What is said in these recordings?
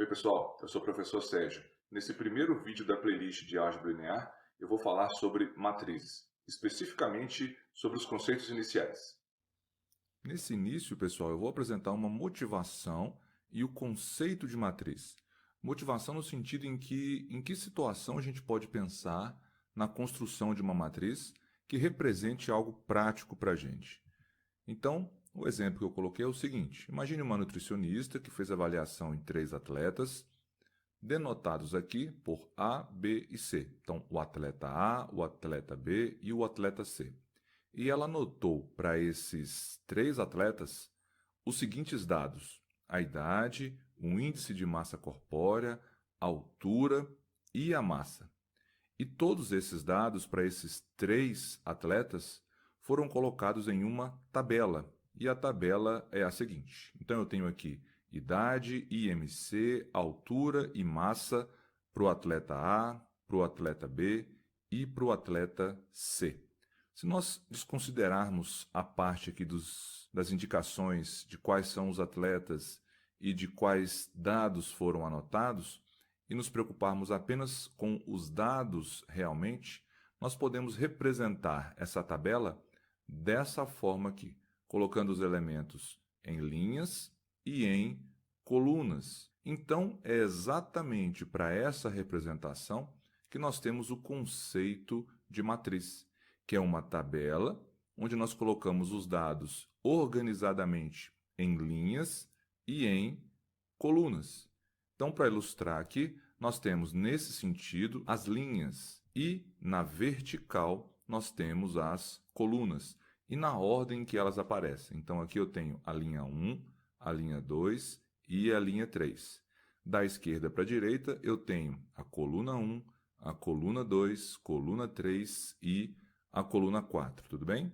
Oi, pessoal, eu sou o professor Sérgio. Nesse primeiro vídeo da playlist de álgebra linear, eu vou falar sobre matrizes, especificamente sobre os conceitos iniciais. Nesse início, pessoal, eu vou apresentar uma motivação e o conceito de matriz. Motivação no sentido em que situação a gente pode pensar na construção de uma matriz que represente algo prático para a gente. Então, o exemplo que eu coloquei é o seguinte: imagine uma nutricionista que fez avaliação em 3 atletas, denotados aqui por A, B e C. Então, o atleta A, o atleta B e o atleta C. E ela anotou para esses 3 atletas os seguintes dados: a idade, o índice de massa corpórea, a altura e a massa. E todos esses dados para esses 3 atletas foram colocados em uma tabela. E a tabela é a seguinte. Então eu tenho aqui idade, IMC, altura e massa para o atleta A, para o atleta B e para o atleta C. Se nós desconsiderarmos a parte aqui das indicações de quais são os atletas e de quais dados foram anotados, e nos preocuparmos apenas com os dados realmente, nós podemos representar essa tabela dessa forma aqui, colocando os elementos em linhas e em colunas. Então, é exatamente para essa representação que nós temos o conceito de matriz, que é uma tabela onde nós colocamos os dados organizadamente em linhas e em colunas. Então, para ilustrar aqui, nós temos nesse sentido as linhas e na vertical nós temos as colunas e na ordem que elas aparecem. Então, aqui eu tenho a linha 1, a linha 2 e a linha 3. Da esquerda para a direita, eu tenho a coluna 1, a coluna 2, coluna 3 e a coluna 4, tudo bem?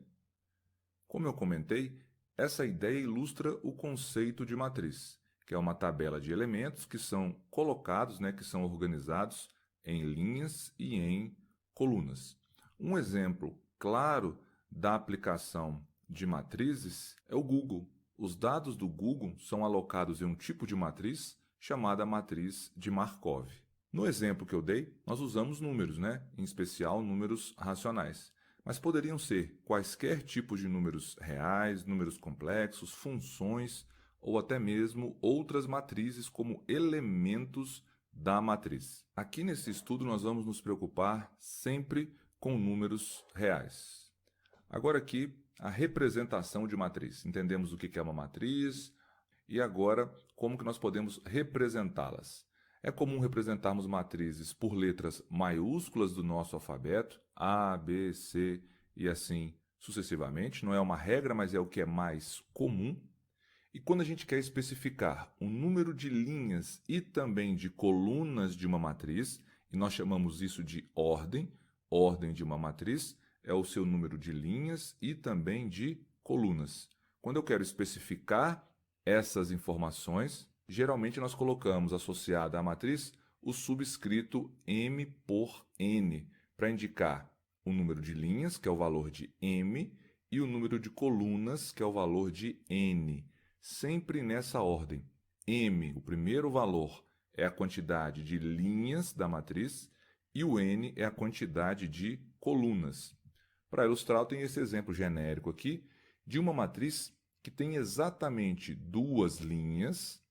Como eu comentei, essa ideia ilustra o conceito de matriz, que é uma tabela de elementos que são colocados, que são organizados em linhas e em colunas. Um exemplo claro da aplicação de matrizes é o Google. Os dados do Google são alocados em um tipo de matriz chamada matriz de Markov. No exemplo que eu dei, nós usamos números, em especial números racionais. Mas poderiam ser quaisquer tipos de números reais, números complexos, funções ou até mesmo outras matrizes como elementos da matriz. Aqui nesse estudo nós vamos nos preocupar sempre com números reais. Agora aqui a representação de matriz. Entendemos o que é uma matriz e agora como que nós podemos representá-las. É comum representarmos matrizes por letras maiúsculas do nosso alfabeto, A, B, C e assim sucessivamente. Não é uma regra, mas é o que é mais comum. E quando a gente quer especificar o número de linhas e também de colunas de uma matriz, e nós chamamos isso de ordem, ordem de uma matriz é o seu número de linhas e também de colunas. Quando eu quero especificar essas informações, geralmente nós colocamos associada à matriz o subscrito m por n, para indicar o número de linhas, que é o valor de m, e o número de colunas, que é o valor de n. Sempre nessa ordem. M, o primeiro valor, é a quantidade de linhas da matriz e o n é a quantidade de colunas. Para ilustrar, eu tenho esse exemplo genérico aqui de uma matriz que tem exatamente 2 linhas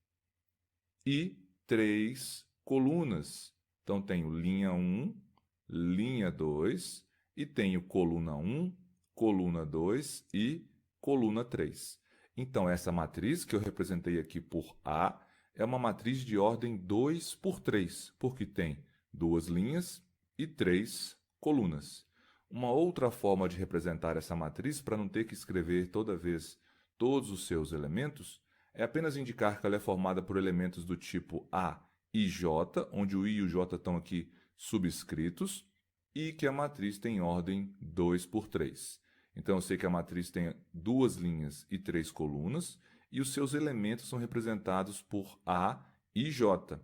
e 3 colunas. Então, tenho linha 1, linha 2 e tenho coluna 1, coluna 2 e coluna 3. Então, essa matriz que eu representei aqui por A é uma matriz de ordem 2 por 3, porque tem 2 linhas e 3 colunas. Uma outra forma de representar essa matriz, para não ter que escrever toda vez todos os seus elementos, é apenas indicar que ela é formada por elementos do tipo A e J, onde o I e o J estão aqui subscritos, e que a matriz tem ordem 2 por 3. Então, eu sei que a matriz tem 2 linhas e 3 colunas, e os seus elementos são representados por A e J.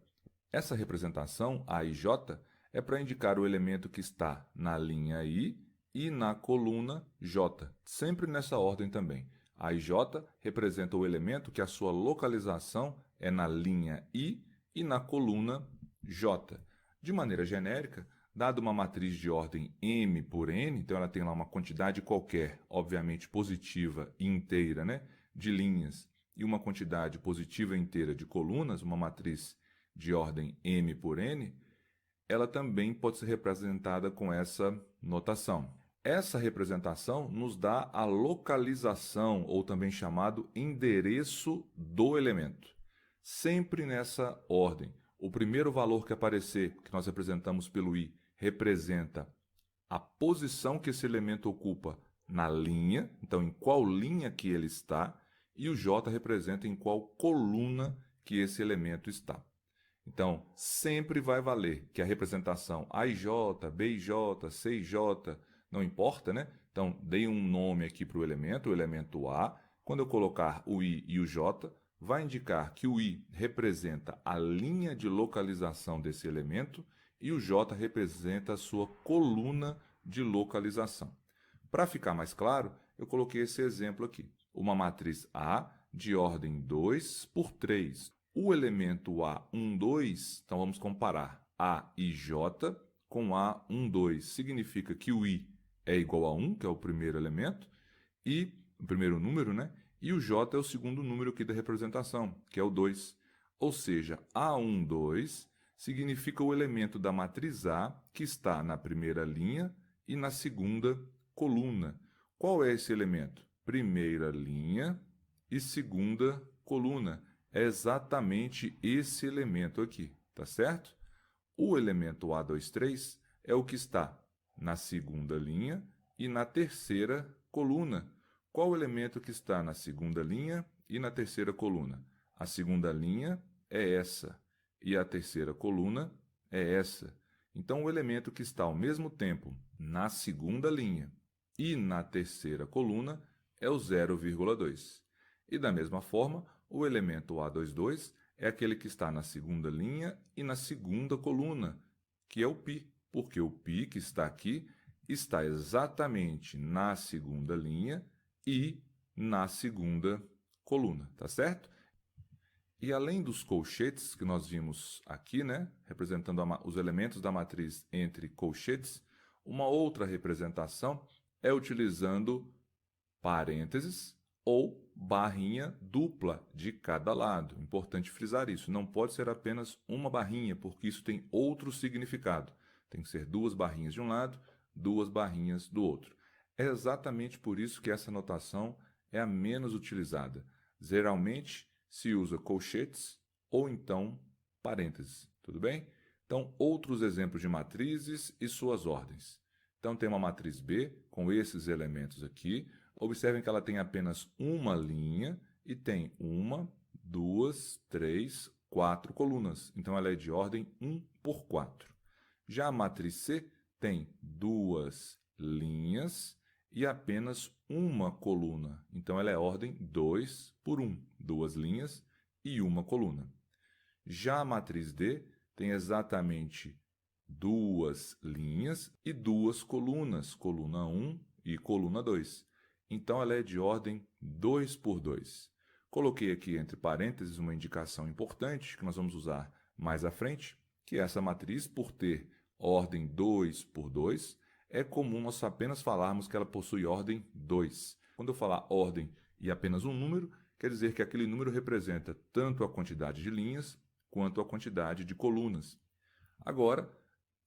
Essa representação, A e J, é para indicar o elemento que está na linha I e na coluna J, sempre nessa ordem também. A e J representa o elemento que a sua localização é na linha I e na coluna J. De maneira genérica, dada uma matriz de ordem M por N, então ela tem lá uma quantidade qualquer, obviamente positiva e inteira, né, de linhas, e uma quantidade positiva e inteira de colunas, uma matriz de ordem M por N, ela também pode ser representada com essa notação. Essa representação nos dá a localização, ou também chamado endereço do elemento. Sempre nessa ordem. O primeiro valor que aparecer, que nós representamos pelo i, representa a posição que esse elemento ocupa na linha, então em qual linha que ele está, e o j representa em qual coluna que esse elemento está. Então, sempre vai valer que a representação AIJ, BIJ, CIJ, não importa, né? Então, dei um nome aqui para o elemento A. Quando eu colocar o I e o J, vai indicar que o I representa a linha de localização desse elemento e o J representa a sua coluna de localização. Para ficar mais claro, eu coloquei esse exemplo aqui. Uma matriz A de ordem 2 por 3. O elemento A1, 2, então vamos comparar A e J com A1, 2. Significa que o I é igual a 1, que é o primeiro elemento, e o primeiro número, né? E o J é o segundo número aqui da representação, que é o 2. Ou seja, A1, 2 significa o elemento da matriz A que está na primeira linha e na segunda coluna. Qual é esse elemento? Primeira linha e segunda coluna. É exatamente esse elemento aqui, tá certo? O elemento A23 é o que está na segunda linha e na terceira coluna. Qual o elemento que está na segunda linha e na terceira coluna? A segunda linha é essa e a terceira coluna é essa. Então, o elemento que está ao mesmo tempo na segunda linha e na terceira coluna é o 0,2. E da mesma forma, o elemento A22 é aquele que está na segunda linha e na segunda coluna, que é o π, porque o π que está aqui está exatamente na segunda linha e na segunda coluna, tá certo? E além dos colchetes que nós vimos aqui, né, representando os elementos da matriz entre colchetes, uma outra representação é utilizando parênteses ou barrinha dupla de cada lado. Importante frisar isso, não pode ser apenas uma barrinha, porque isso tem outro significado. Tem que ser duas barrinhas de um lado, duas barrinhas do outro. É exatamente por isso que essa notação é a menos utilizada. Geralmente se usa colchetes ou então parênteses, tudo bem? Então, outros exemplos de matrizes e suas ordens. Então, tem uma matriz B com esses elementos aqui. Observem que ela tem apenas uma linha e tem uma, duas, três, quatro colunas. Então, ela é de ordem 1 por 4. Já a matriz C tem duas linhas e apenas uma coluna. Então, ela é ordem 2 por 1. Duas linhas e uma coluna. Já a matriz D tem exatamente duas linhas e duas colunas, coluna 1 e coluna 2. Então, ela é de ordem 2 por 2. Coloquei aqui entre parênteses uma indicação importante que nós vamos usar mais à frente, que essa matriz, por ter ordem 2 por 2, é comum nós apenas falarmos que ela possui ordem 2. Quando eu falar ordem e apenas um número, quer dizer que aquele número representa tanto a quantidade de linhas quanto a quantidade de colunas. Agora,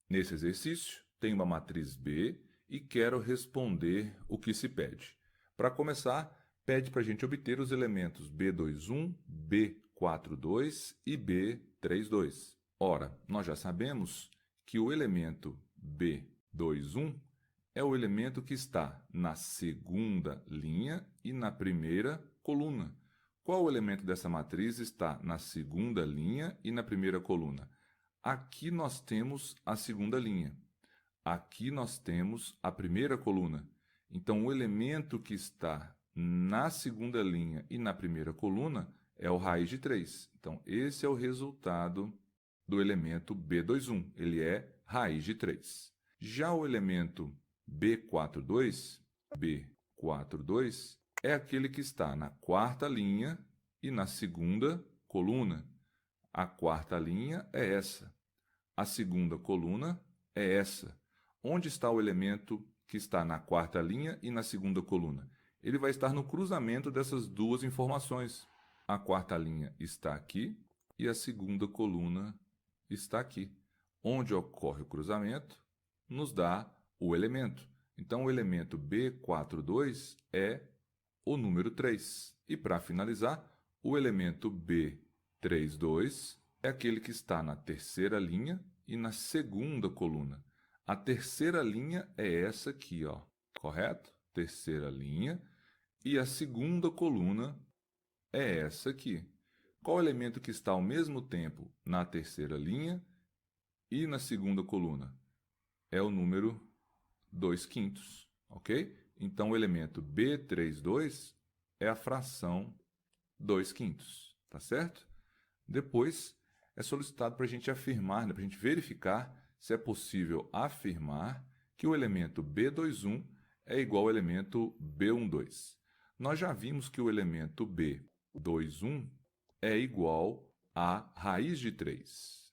nesse exercício, tenho uma matriz B e quero responder o que se pede. Para começar, pede para a gente obter os elementos B21, B42 e B32. Ora, nós já sabemos que o elemento B21 é o elemento que está na segunda linha e na primeira coluna. Qual o elemento dessa matriz está na segunda linha e na primeira coluna? Aqui nós temos a segunda linha. Aqui nós temos a primeira coluna. Então, o elemento que está na segunda linha e na primeira coluna é o raiz de 3. Então, esse é o resultado do elemento B21. Ele é raiz de 3. Já o elemento B42 é aquele que está na quarta linha e na segunda coluna. A quarta linha é essa. A segunda coluna é essa. Onde está o elemento que está na quarta linha e na segunda coluna? Ele vai estar no cruzamento dessas duas informações. A quarta linha está aqui e a segunda coluna está aqui. Onde ocorre o cruzamento, nos dá o elemento. Então, o elemento B42 é o número 3. E, para finalizar, o elemento B32 é aquele que está na terceira linha e na segunda coluna. A terceira linha é essa aqui, ó, correto? Terceira linha. E a segunda coluna é essa aqui. Qual elemento que está ao mesmo tempo na terceira linha e na segunda coluna? É o número 2/5, ok? Então, o elemento B32 é a fração 2/5, tá certo? Depois, é solicitado para a gente afirmar, para a gente verificar se é possível afirmar que o elemento B21 é igual ao elemento B12. Nós já vimos que o elemento B21 é igual a raiz de 3.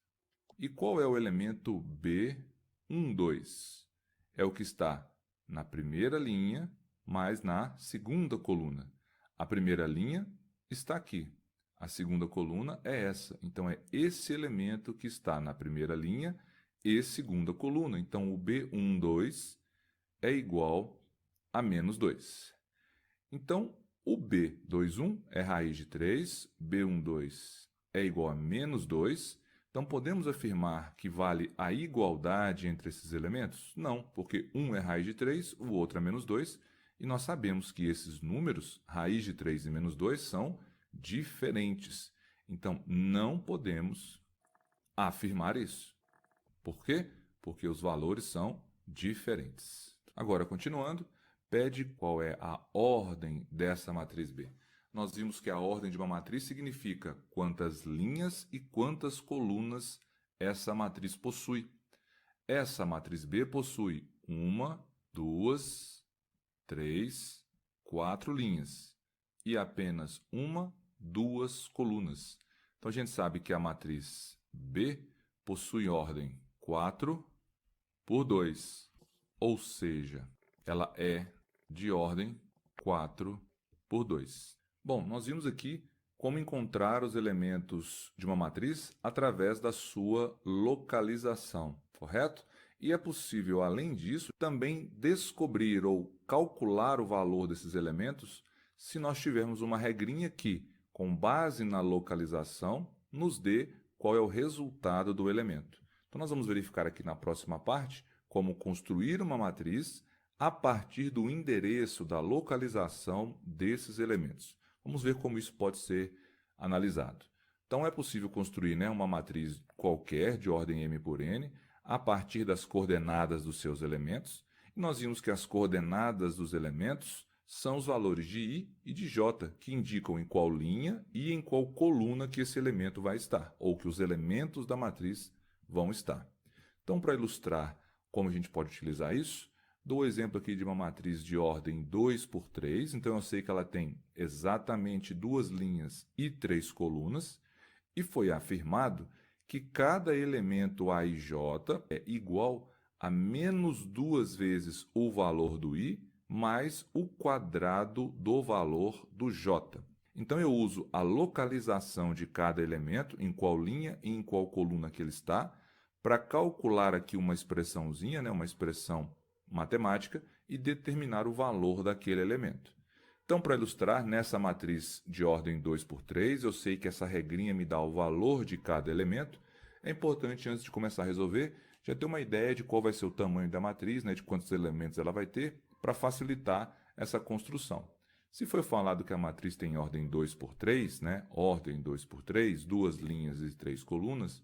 E qual é o elemento B12? É o que está na primeira linha, mas na segunda coluna. A primeira linha está aqui. A segunda coluna é essa. Então, é esse elemento que está na primeira linha e segunda coluna. Então, o B12 é igual a menos 2. Então, o B21 é raiz de 3, B12 é igual a menos 2. Então, podemos afirmar que vale a igualdade entre esses elementos? Não, porque um é raiz de 3, o outro é menos 2, e nós sabemos que esses números, raiz de 3 e menos 2, são diferentes. Então, não podemos afirmar isso. Por quê? Porque os valores são diferentes. Agora, continuando, pede qual é a ordem dessa matriz B. Nós vimos que a ordem de uma matriz significa quantas linhas e quantas colunas essa matriz possui. Essa matriz B possui 1, 2, 3, 4 linhas e apenas 1, 2 colunas. Então, a gente sabe que a matriz B possui ordem 4 por 2, ou seja, ela é de ordem 4 por 2. Bom, nós vimos aqui como encontrar os elementos de uma matriz através da sua localização, correto? E é possível, além disso, também descobrir ou calcular o valor desses elementos se nós tivermos uma regrinha que, com base na localização, nos dê qual é o resultado do elemento. Então, nós vamos verificar aqui na próxima parte como construir uma matriz a partir do endereço da localização desses elementos. Vamos ver como isso pode ser analisado. Então, é possível construir, uma matriz qualquer de ordem m por n a partir das coordenadas dos seus elementos. E nós vimos que as coordenadas dos elementos são os valores de i e de j, que indicam em qual linha e em qual coluna que esse elemento vai estar, ou que os elementos da matriz vão estar. Então, para ilustrar como a gente pode utilizar isso, dou o exemplo aqui de uma matriz de ordem 2 por 3, então eu sei que ela tem exatamente 2 linhas e 3 colunas, e foi afirmado que cada elemento a e j é igual a menos 2 vezes o valor do i mais o quadrado do valor do j. Então, eu uso a localização de cada elemento, em qual linha e em qual coluna que ele está, para calcular aqui uma expressãozinha, uma expressão matemática, e determinar o valor daquele elemento. Então, para ilustrar, nessa matriz de ordem 2 por 3, eu sei que essa regrinha me dá o valor de cada elemento. É importante, antes de começar a resolver, já ter uma ideia de qual vai ser o tamanho da matriz, de quantos elementos ela vai ter, para facilitar essa construção. Se for falado que a matriz tem ordem 2 por 3, ordem 2 por 3, 2 linhas e 3 colunas,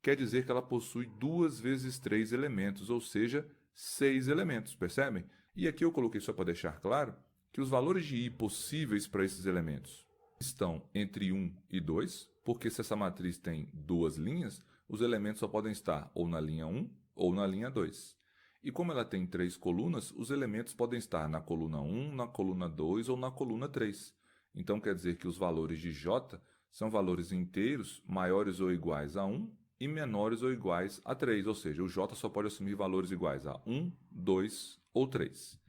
quer dizer que ela possui 2 vezes 3 elementos, ou seja, 6 elementos, percebem? E aqui eu coloquei só para deixar claro que os valores de i possíveis para esses elementos estão entre 1 e 2, porque se essa matriz tem 2 linhas, os elementos só podem estar ou na linha 1 ou na linha 2. E como ela tem 3 colunas, os elementos podem estar na coluna 1, na coluna 2 ou na coluna 3. Então, quer dizer que os valores de j São valores inteiros maiores ou iguais a 1 e menores ou iguais a 3, ou seja, o J só pode assumir valores iguais a 1, 2 ou 3.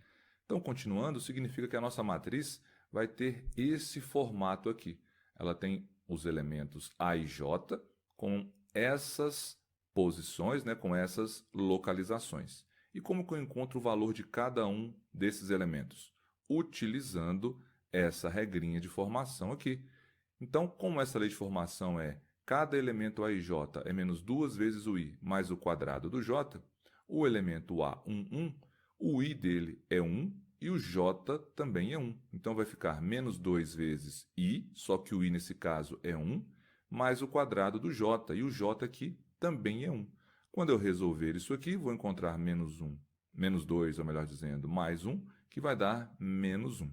Então, continuando, significa que a nossa matriz vai ter esse formato aqui. Ela tem os elementos A e J com essas posições, né, com essas localizações. E como que eu encontro o valor de cada um desses elementos? Utilizando essa regrinha de formação aqui. Então, como essa lei de formação é cada elemento A e J é menos 2 vezes o I mais o quadrado do J, o elemento A, 1, o I dele é 1 e o J também é 1. Então, vai ficar menos 2 vezes I, só que o I nesse caso é 1, mais o quadrado do J, e o J aqui também é 1. Quando eu resolver isso aqui, vou encontrar menos 1, menos 2, ou melhor dizendo, mais 1, que vai dar menos 1.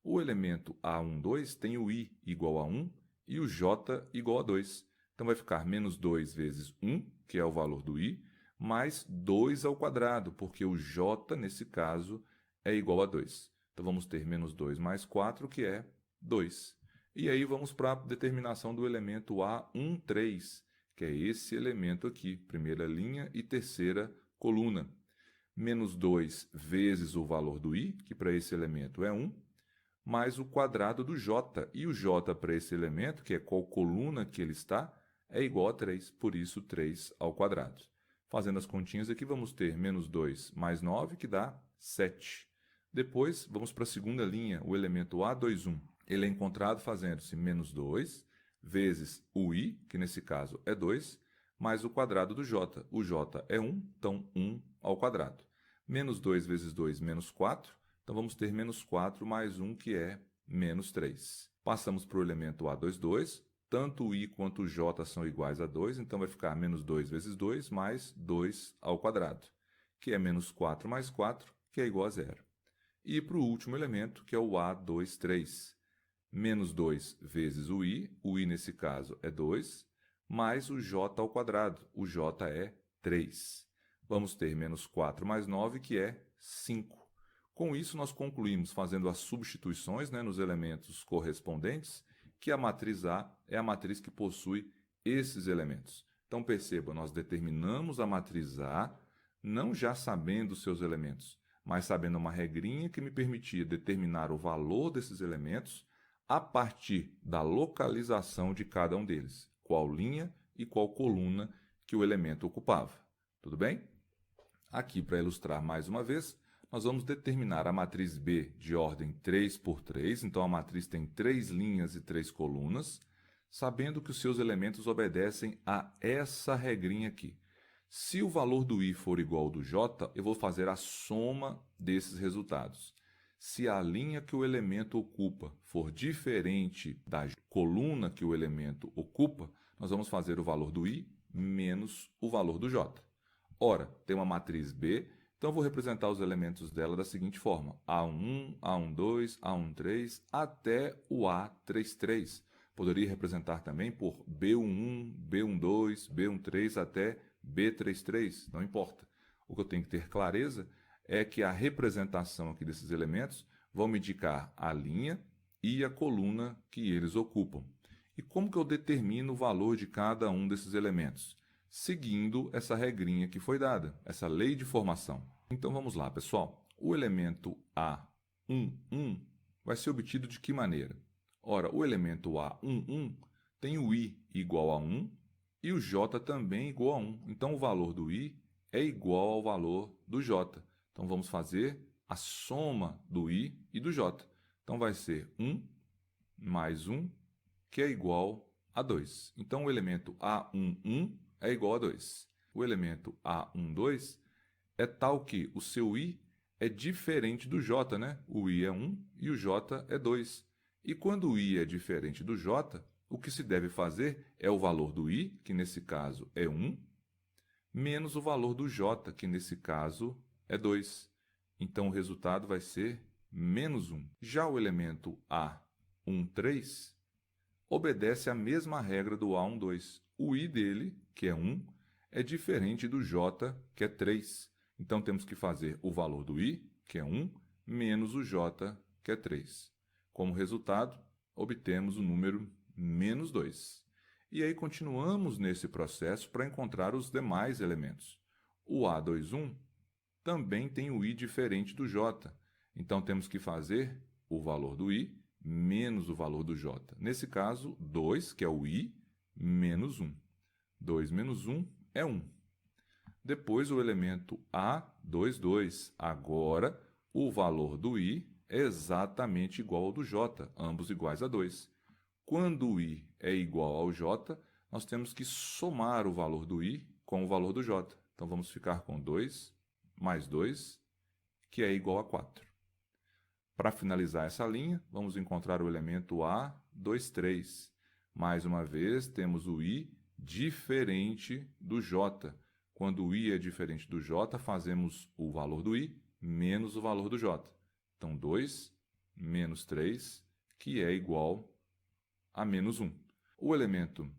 O elemento A12 tem o I igual a 1 e o J igual a 2. Então, vai ficar menos 2 vezes 1, que é o valor do I, mais 2 ao quadrado, porque o J, nesse caso, é igual a 2. Então, vamos ter menos 2 mais 4, que é 2. E aí, vamos para a determinação do elemento A13, que é esse elemento aqui, primeira linha e terceira coluna. Menos 2 vezes o valor do I, que para esse elemento é 1, mais o quadrado do J. E o J para esse elemento, que é qual coluna que ele está, é igual a 3, por isso 3 ao quadrado. Fazendo as continhas aqui, vamos ter menos 2 mais 9, que dá 7. Depois, vamos para a segunda linha, o elemento A21. Ele é encontrado fazendo-se menos 2 vezes o I, que nesse caso é 2, mais o quadrado do J. O J é 1, então 1 ao quadrado. Menos 2 vezes 2, menos 4. Então, vamos ter menos 4 mais 1, que é menos 3. Passamos para o elemento A22. Tanto o I quanto o J são iguais a 2, então vai ficar menos 2 vezes 2 mais 2 ao quadrado, que é menos 4 mais 4, que é igual a 0. E para o último elemento, que é o A23. Menos 2 vezes o I nesse caso é 2, mais o J ao quadrado, o J é 3. Vamos ter menos 4 mais 9, que é 5. Com isso, nós concluímos, fazendo as substituições, né, nos elementos correspondentes, que a matriz A é a matriz que possui esses elementos. Então, perceba, nós determinamos a matriz A, não já sabendo os seus elementos, mas sabendo uma regrinha que me permitia determinar o valor desses elementos a partir da localização de cada um deles, qual linha e qual coluna que o elemento ocupava. Tudo bem? Aqui, para ilustrar mais uma vez, nós vamos determinar a matriz B de ordem 3 por 3, então a matriz tem 3 linhas e 3 colunas, sabendo que os seus elementos obedecem a essa regrinha aqui. Se o valor do I for igual ao do J, eu vou fazer a soma desses resultados. Se a linha que o elemento ocupa for diferente da coluna que o elemento ocupa, nós vamos fazer o valor do I menos o valor do J. Ora, tem uma matriz B, então eu vou representar os elementos dela da seguinte forma: A1, A12, A13, até o A33. Poderia representar também por B11, B12, B13 até B33, não importa. O que eu tenho que ter clareza é que a representação aqui desses elementos vão me indicar a linha e a coluna que eles ocupam. E como que eu determino o valor de cada um desses elementos? Seguindo essa regrinha que foi dada, essa lei de formação. Então, vamos lá, pessoal. O elemento A11 vai ser obtido de que maneira? Ora, o elemento A11 tem o I igual a 1 e o J também igual a 1. Então, o valor do I é igual ao valor do J. Então, vamos fazer a soma do I e do J. Então, vai ser 1 mais 1, que é igual a 2. Então, o elemento A11 é igual a 2. O elemento A12 é tal que o seu I é diferente do J, né? O I é 1 e o J é 2. E quando o I é diferente do J, o que se deve fazer é o valor do I, que nesse caso é 1, menos o valor do J, que nesse caso é 2. Então, o resultado vai ser menos 1. Já o elemento A13 obedece à mesma regra do A12. O I dele, que é 1, é diferente do J, que é 3. Então, temos que fazer o valor do I, que é 1, menos o J, que é 3. Como resultado, obtemos o número menos 2. E aí continuamos nesse processo para encontrar os demais elementos. O A21 também tem o i diferente do j. Então, temos que fazer o valor do i menos o valor do j. Nesse caso, 2, que é o i, menos 1. 2 menos 1 é 1. Depois, o elemento A22. Agora, o valor do i é exatamente igual ao do j, ambos iguais a 2. Quando o i é igual ao j, nós temos que somar o valor do i com o valor do j. Então, vamos ficar com 2 mais 2, que é igual a 4. Para finalizar essa linha, vamos encontrar o elemento A23. Mais uma vez, temos o i diferente do j. Quando o i é diferente do j, fazemos o valor do i menos o valor do j. Então, 2 menos 3, que é igual a menos 1. O elemento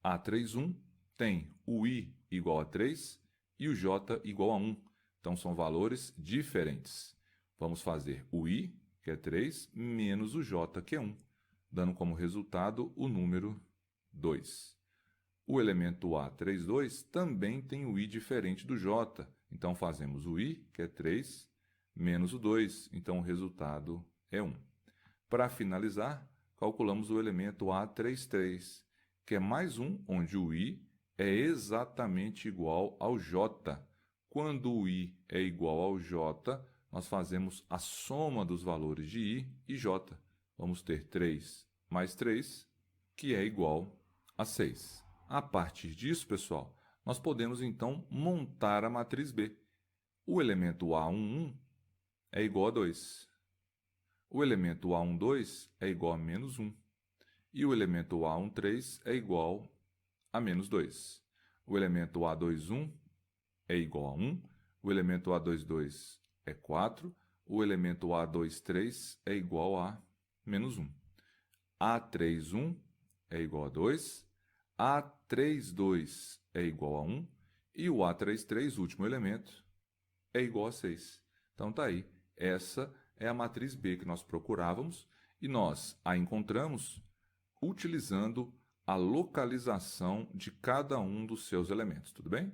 A31 tem o i igual a 3 e o j igual a 1. Então, são valores diferentes. Vamos fazer o i, que é 3, menos o j, que é 1, dando como resultado o número 2. O elemento A32 também tem o i diferente do j. Então, fazemos o i, que é 3, menos o 2. Então, o resultado é 1. Para finalizar, calculamos o elemento A33, que é mais um, onde o i é exatamente igual ao j. Quando o i é igual ao j, nós fazemos a soma dos valores de i e j. Vamos ter 3 mais 3, que é igual a 6. A partir disso, pessoal, nós podemos, então, montar a matriz B. O elemento A11 é igual a 2. O elemento A12 é igual a menos 1. E o elemento A13 é igual a menos 2. O elemento A21 é igual a 1. O elemento A22 é 4. O elemento A23 é igual a menos 1. A31 é igual a 2. A32 é igual a 1. E o A33, último elemento, é igual a 6. Então, está aí. Essa é a matriz B que nós procurávamos e nós a encontramos utilizando a localização de cada um dos seus elementos, tudo bem?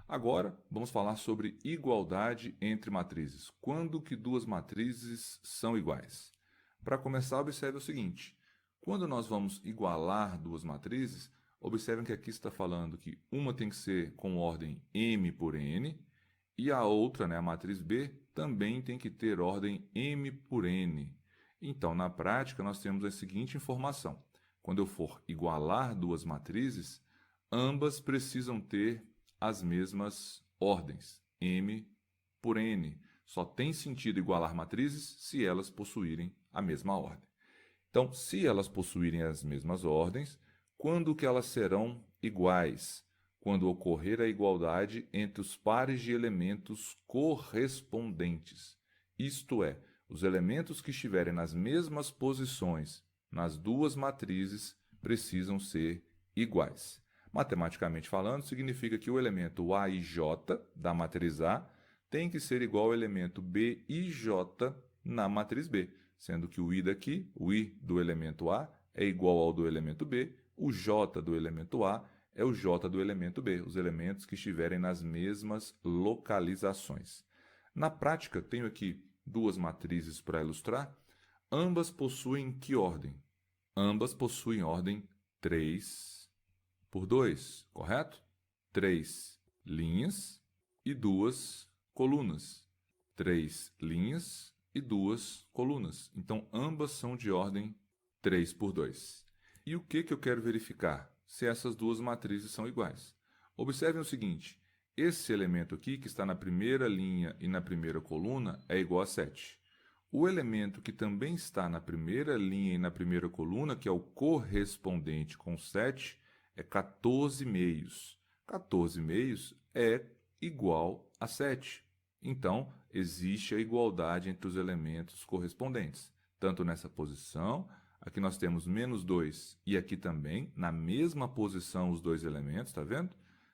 Agora, vamos falar sobre igualdade entre matrizes. Quando que duas matrizes são iguais? Para começar, observe o seguinte. Quando nós vamos igualar duas matrizes, observem que aqui está falando que uma tem que ser com ordem m por n e a outra, a matriz B, também tem que ter ordem m por n. Então, na prática, nós temos a seguinte informação. Quando eu for igualar duas matrizes, ambas precisam ter as mesmas ordens, m por n. Só tem sentido igualar matrizes se elas possuírem a mesma ordem. Então, se elas possuírem as mesmas ordens, quando que elas serão iguais? Quando ocorrer a igualdade entre os pares de elementos correspondentes. Isto é, os elementos que estiverem nas mesmas posições nas duas matrizes precisam ser iguais. Matematicamente falando, significa que o elemento A e J da matriz A tem que ser igual ao elemento B e J na matriz B, sendo que o I daqui, o I do elemento A, é igual ao do elemento B, o J do elemento A é o J do elemento B, os elementos que estiverem nas mesmas localizações. Na prática, tenho aqui duas matrizes para ilustrar. Ambas possuem que ordem? Ambas possuem ordem 3 por 2, correto? 3 linhas e 2 colunas. 3 linhas e 2 colunas. Então, ambas são de ordem 3 por 2. E o que eu quero verificar? Se essas duas matrizes são iguais. Observem o seguinte, esse elemento aqui, que está na primeira linha e na primeira coluna, é igual a 7. O elemento que também está na primeira linha e na primeira coluna, que é o correspondente com 7, é 14 meios. 14 meios é igual a 7. Então, existe a igualdade entre os elementos correspondentes. Tanto nessa posição, aqui nós temos menos 2 e aqui também, na mesma posição, os dois elementos, está vendo?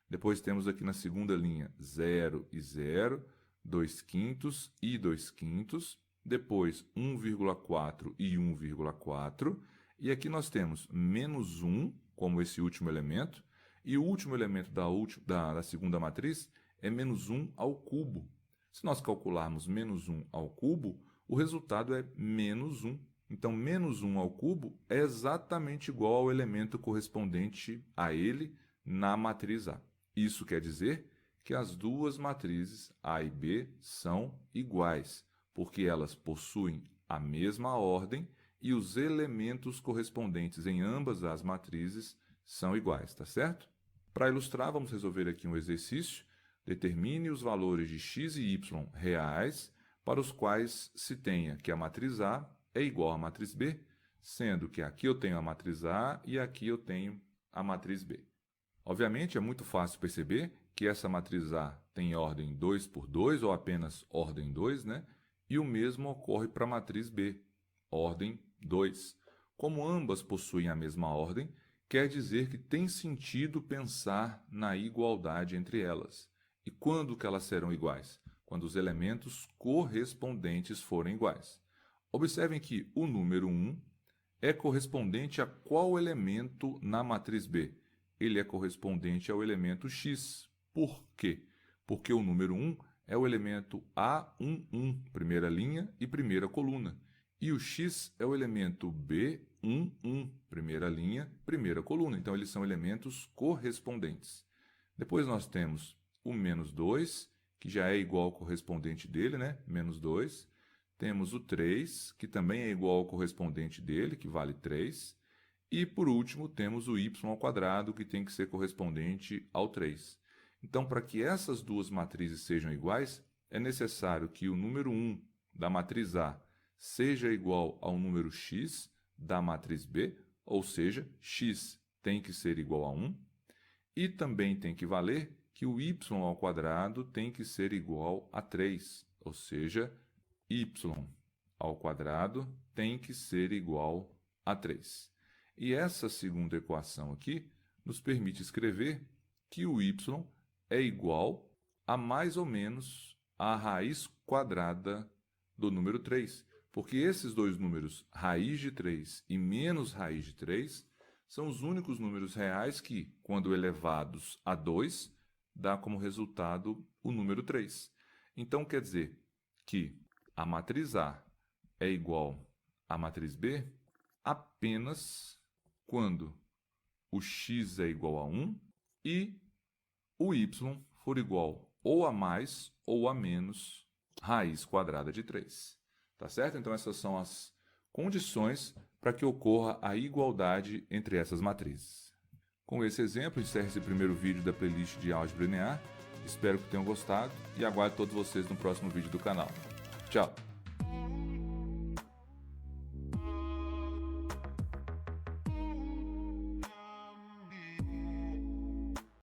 Depois temos aqui na segunda linha 0 e 0, 2 quintos e 2 quintos. Depois 1,4 e 1,4. E aqui nós temos menos 1 como esse último elemento, e o último elemento da segunda matriz é menos 1 ao cubo. Se nós calcularmos menos 1 ao cubo, o resultado é menos 1. Então, menos 1 ao cubo é exatamente igual ao elemento correspondente a ele na matriz A. Isso quer dizer que as duas matrizes A e B são iguais, porque elas possuem a mesma ordem e os elementos correspondentes em ambas as matrizes são iguais, tá certo? Para ilustrar, vamos resolver aqui um exercício. Determine os valores de x e y reais para os quais se tenha que a matriz A é igual à matriz B, sendo que aqui eu tenho a matriz A e aqui eu tenho a matriz B. Obviamente, é muito fácil perceber que essa matriz A tem ordem 2 por 2, ou apenas ordem 2, né? E o mesmo ocorre para a matriz B, ordem 2. Como ambas possuem a mesma ordem, quer dizer que tem sentido pensar na igualdade entre elas. E quando que elas serão iguais? Quando os elementos correspondentes forem iguais. Observem que o número 1 é correspondente a qual elemento na matriz B? Ele é correspondente ao elemento x. Por quê? Porque o número 1 é o elemento A11, primeira linha e primeira coluna. E o x é o elemento B11, primeira linha, primeira coluna. Então, eles são elementos correspondentes. Depois nós temos o menos 2, que já é igual ao correspondente dele, né? Menos 2. Temos o 3, que também é igual ao correspondente dele, que vale 3. E, por último, temos o y², que tem que ser correspondente ao 3. Então, para que essas duas matrizes sejam iguais, é necessário que o número 1 da matriz A seja igual ao número x da matriz B, ou seja, x tem que ser igual a 1, e também tem que valer que o y² tem que ser igual a 3, ou seja, y² tem que ser igual a 3. E essa segunda equação aqui nos permite escrever que o y é igual a mais ou menos a raiz quadrada do número 3. Porque esses dois números, raiz de 3 e menos raiz de 3, são os únicos números reais que, quando elevados a 2, dá como resultado o número 3. Então, quer dizer que a matriz A é igual à matriz B apenas quando o x é igual a 1 e o y for igual ou a mais ou a menos raiz quadrada de 3. Tá certo? Então, essas são as condições para que ocorra a igualdade entre essas matrizes. Com esse exemplo, encerro esse primeiro vídeo da playlist de álgebra linear. Espero que tenham gostado e aguardo todos vocês no próximo vídeo do canal. Tchau!